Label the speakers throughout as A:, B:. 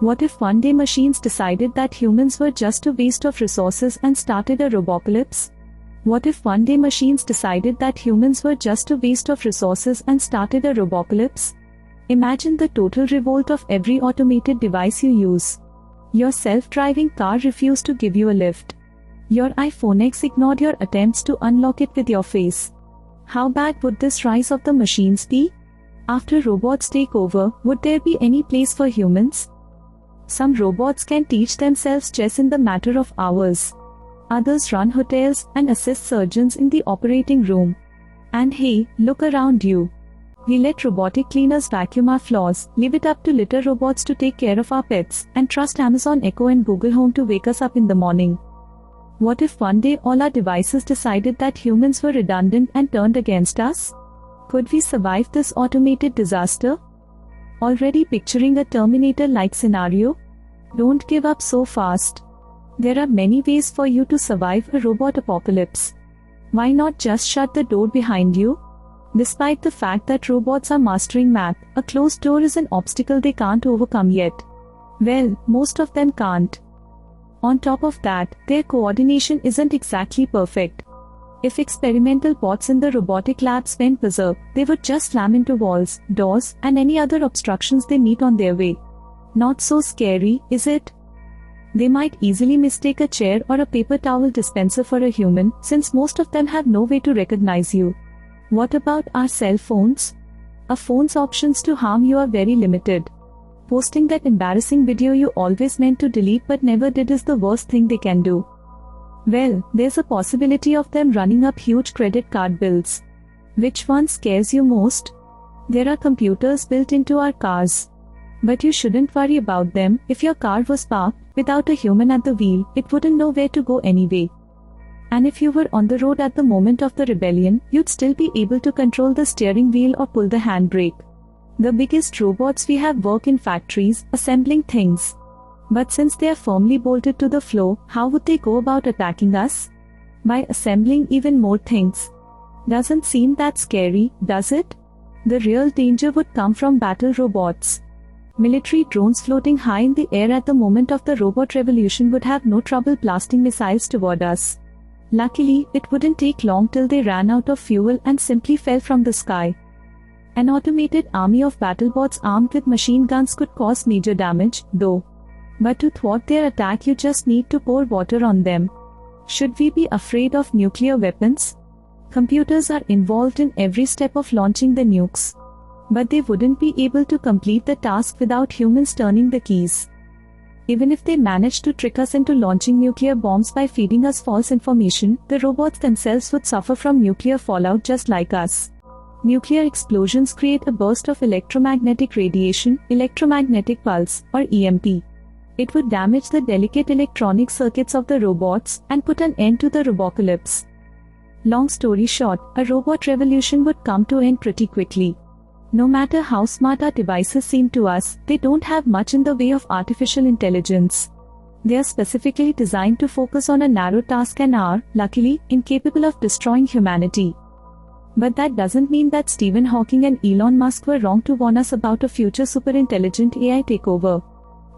A: What if one day machines decided that humans were just a waste of resources and started a robocalypse? What if one day machines decided that humans were just a waste of resources and started a robocalypse? Imagine the total revolt of every automated device you use. Your self-driving car refused to give you a lift. Your iPhone X ignored your attempts to unlock it with your face. How bad would this rise of the machines be? After robots take over, would there be any place for humans? Some robots can teach themselves chess in the matter of hours. Others run hotels and assist surgeons in the operating room. And hey, look around you. We let robotic cleaners vacuum our floors, leave it up to litter robots to take care of our pets, and trust Amazon Echo and Google Home to wake us up in the morning. What if one day all our devices decided that humans were redundant and turned against us? Could we survive this automated disaster? Already picturing a Terminator-like scenario? Don't give up so fast. There are many ways for you to survive a robot apocalypse. Why not just shut the door behind you? Despite the fact that robots are mastering math, a closed door is an obstacle they can't overcome yet. Well, most of them can't. On top of that, their coordination isn't exactly perfect. If experimental bots in the robotic labs went berserk, they would just slam into walls, doors, and any other obstructions they meet on their way. Not so scary, is it? They might easily mistake a chair or a paper towel dispenser for a human, since most of them have no way to recognize you. What about our cell phones? A phone's options to harm you are very limited. Posting that embarrassing video you always meant to delete but never did is the worst thing they can do. Well, there's a possibility of them running up huge credit card bills. Which one scares you most? There are computers built into our cars. But you shouldn't worry about them. If your car was parked without a human at the wheel, it wouldn't know where to go anyway. And if you were on the road at the moment of the rebellion, you'd still be able to control the steering wheel or pull the handbrake. The biggest robots we have work in factories, assembling things. But since they are firmly bolted to the floor, how would they go about attacking us? By assembling even more things. Doesn't seem that scary, does it? The real danger would come from battle robots. Military drones floating high in the air at the moment of the robot revolution would have no trouble blasting missiles toward us. Luckily, it wouldn't take long till they ran out of fuel and simply fell from the sky. An automated army of battlebots armed with machine guns could cause major damage, though. But to thwart their attack, you just need to pour water on them. Should we be afraid of nuclear weapons? Computers are involved in every step of launching the nukes. But they wouldn't be able to complete the task without humans turning the keys. Even if they managed to trick us into launching nuclear bombs by feeding us false information, the robots themselves would suffer from nuclear fallout just like us. Nuclear explosions create a burst of electromagnetic radiation, electromagnetic pulse, or EMP. It would damage the delicate electronic circuits of the robots and put an end to the robocalypse. Long story short, a robot revolution would come to an end pretty quickly. No matter how smart our devices seem to us, they don't have much in the way of artificial intelligence. They are specifically designed to focus on a narrow task and are, luckily, incapable of destroying humanity. But that doesn't mean that Stephen Hawking and Elon Musk were wrong to warn us about a future super-intelligent AI takeover.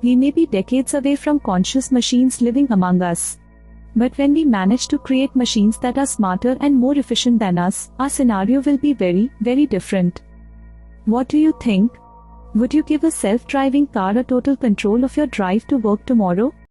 A: We may be decades away from conscious machines living among us. But when we manage to create machines that are smarter and more efficient than us, our scenario will be very, very different. What do you think? Would you give a self-driving car a total control of your drive to work tomorrow?